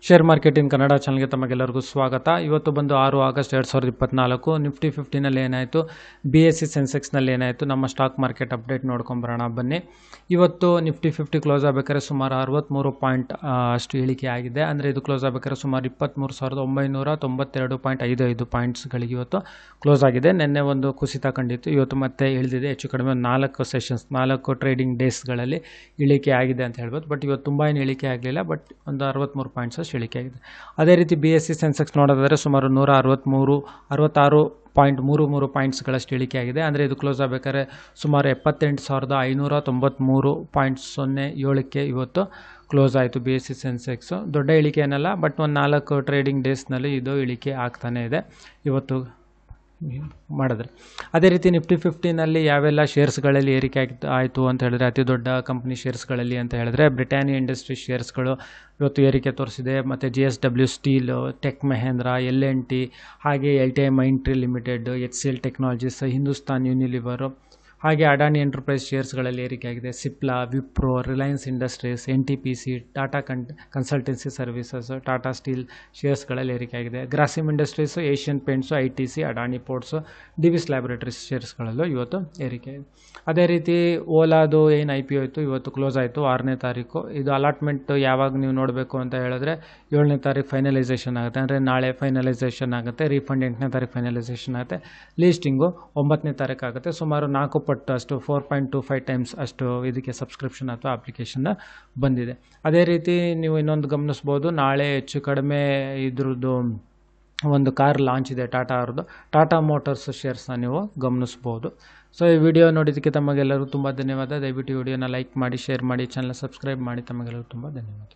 Share market in Kannada ಚಾನಲ್ಗೆ ತಮಗೆಲ್ಲರಿಗೂ ಸ್ವಾಗತ. ಇವತ್ತು ಬಂದು 6 ಆಗಸ್ಟ್ 2024. ನಿಫ್ಟಿ 50ನಲ್ಲಿ ಏನಾಯಿತು, BSE ಸೆನ್ಸೆಕ್ಸ್ನಲ್ಲಿ ಏನಾಯಿತು, ನಮ್ಮ ಸ್ಟಾಕ್ ಮಾರ್ಕೆಟ್ ಅಪ್ಡೇಟ್ ನೋಡ್ಕೊಂಬರೋಣ ಬನ್ನಿ. ಇವತ್ತು ನಿಫ್ಟಿ 50 ಕ್ಲೋಸ್ ಆಗಬೇಕಾದ್ರೆ ಸುಮಾರು 63 ಪಾಯಿಂಟ್ ಅಷ್ಟು ಇಳಿಕೆ ಆಗಿದೆ. ಅಂದರೆ ಇದು ಕ್ಲೋಸ್ ಆಗಬೇಕಾದ್ರೆ ಸುಮಾರು 23,992.55 ಪಾಯಿಂಟ್ಸ್ಗಳಿಗೆ ಇವತ್ತು ಕ್ಲೋಸ್ ಆಗಿದೆ. ನಿನ್ನೆ ಒಂದು ಕುಸಿತ ಕಂಡಿತ್ತು, ಇವತ್ತು ಮತ್ತೆ ಇಳಿದಿದೆ. ಹೆಚ್ಚು ಕಡಿಮೆ 4 ಟ್ರೇಡಿಂಗ್ ಡೇಸ್ಗಳಲ್ಲಿ ಇಳಿಕೆ ಆಗಿದೆ ಅಂತ ಹೇಳ್ಬೋದು. ಬಟ್ ಇವತ್ತು ತುಂಬ ಏನು ಇಳಿಕೆ ಆಗಲಿಲ್ಲ, ಬಟ್ ಒಂದು 63 ಪಾಯಿಂಟ್ಸ್ ಅಷ್ಟು ಇಳಿಕೆ ಆಗಿದೆ. ಅದೇ ರೀತಿ BSE ಸೆನ್ಸೆಕ್ಸ್ ನೋಡೋದಾದರೆ ಸುಮಾರು 66.33 ಪಾಯಿಂಟ್ಸ್ಗಳಷ್ಟು ಇಳಿಕೆ ಆಗಿದೆ. ಅಂದರೆ ಇದು ಕ್ಲೋಸ್ ಆಗಬೇಕಾದ್ರೆ ಸುಮಾರು 78,593.07ಕ್ಕೆ ಇವತ್ತು ಕ್ಲೋಸ್ ಆಯಿತು BSE ಸೆನ್ಸೆಕ್ಸು. ದೊಡ್ಡ ಇಳಿಕೆ ಏನಲ್ಲ, ಬಟ್ ಒಂದು 4 ಟ್ರೇಡಿಂಗ್ ಡೇಸ್ನಲ್ಲಿ ಇದು ಇಳಿಕೆ ಆಗ್ತಾನೇ ಇದೆ ಇವತ್ತು ಮಾಡಿದ್ರೆ. ಅದೇ ರೀತಿ ನಿಫ್ಟಿ 50ನಲ್ಲಿ ಯಾವೆಲ್ಲ ಶೇರ್ಸ್ಗಳಲ್ಲಿ ಏರಿಕೆ ಆಯಿತು ಅಂತ ಹೇಳಿದ್ರೆ, ಅತಿ ದೊಡ್ಡ ಕಂಪ್ನಿ ಶೇರ್ಸ್ಗಳಲ್ಲಿ ಅಂತ ಹೇಳಿದ್ರೆ ಬ್ರಿಟಾನಿಯಾ ಇಂಡಸ್ಟ್ರೀಸ್ ಶೇರ್ಸ್ಗಳು ಇವತ್ತು ಏರಿಕೆ ತೋರಿಸಿದೆ. ಮತ್ತು JSW steel, tech Mahendra, L&T, ಹಾಗೆ LTI Mindtree Limited, HCL Technologies, Hindustan Unilever, ಹಾಗೆ ಅಡಾನಿ ಎಂಟರ್ಪ್ರೈಸ್ ಶೇರ್ಸ್ಗಳಲ್ಲಿ ಏರಿಕೆ ಆಗಿದೆ. Cipla, Wipro, Reliance Industries, NTPC, Tata Consultancy Services, Tata Steel ಶೇರ್ಸ್ಗಳಲ್ಲಿ ಏರಿಕೆ ಆಗಿದೆ. Grasim Industries, Asian Paints, ITC, Adani Ports, Divi's Laboratories ಶೇರ್ಸ್ಗಳಲ್ಲೂ ಇವತ್ತು ಏರಿಕೆ ಆಗಿದೆ. ಅದೇ ರೀತಿ ಓಲಾದು ಏನು IPO ಇತ್ತು ಇವತ್ತು ಕ್ಲೋಸ್ ಆಯಿತು 6ನೇ ತಾರೀಕು. ಇದು ಅಲಾಟ್ಮೆಂಟ್ ಯಾವಾಗ ನೀವು ನೋಡಬೇಕು ಅಂತ ಹೇಳಿದ್ರೆ 7ನೇ ತಾರೀಕು ಫೈನಲೈಸೇಷನ್ ಆಗುತ್ತೆ. ಅಂದರೆ ನಾಳೆ ಫೈನಲೈಸೇಷನ್ ಆಗುತ್ತೆ. ರೀಫಂಡ್ 8ನೇ ತಾರೀಕು ಫೈನಲೈಸೇಷನ್ ಆಗುತ್ತೆ. ಲೀಸ್ಟಿಂಗು 9ನೇ ತಾರೀಕು ಆಗುತ್ತೆ. ಸುಮಾರು 4 ಪಟ್ಟು ಅಷ್ಟು 4.25 ಟೈಮ್ಸ್ ಅಷ್ಟು ಇದಕ್ಕೆ ಸಬ್ಸ್ಕ್ರಿಪ್ಷನ್ ಅಥವಾ ಅಪ್ಲಿಕೇಶನ್ ಬಂದಿದೆ. ಅದೇ ರೀತಿ ನೀವು ಇನ್ನೊಂದು ಗಮನಿಸ್ಬೋದು, ನಾಳೆ ಹೆಚ್ಚು ಕಡಿಮೆ ಇದ್ರದ್ದು ಒಂದು ಕಾರ್ ಲಾಂಚ್ ಇದೆ ಟಾಟಾ ಅವ್ರದ್ದು. ಟಾಟಾ ಮೋಟರ್ಸ್ ಶೇರ್ಸ್ನ ನೀವು ಗಮನಿಸ್ಬೋದು. ಸೊ ಈ ವಿಡಿಯೋ ನೋಡಿದ್ದಕ್ಕೆ ತಮಗೆಲ್ಲರೂ ತುಂಬ ಧನ್ಯವಾದ. ದಯವಿಟ್ಟು ವಿಡಿಯೋನ ಲೈಕ್ ಮಾಡಿ, ಶೇರ್ ಮಾಡಿ, ಚಾನಲ್ ಸಬ್ಸ್ಕ್ರೈಬ್ ಮಾಡಿ. ತಮಗೆಲ್ಲರೂ ತುಂಬ ಧನ್ಯವಾದ.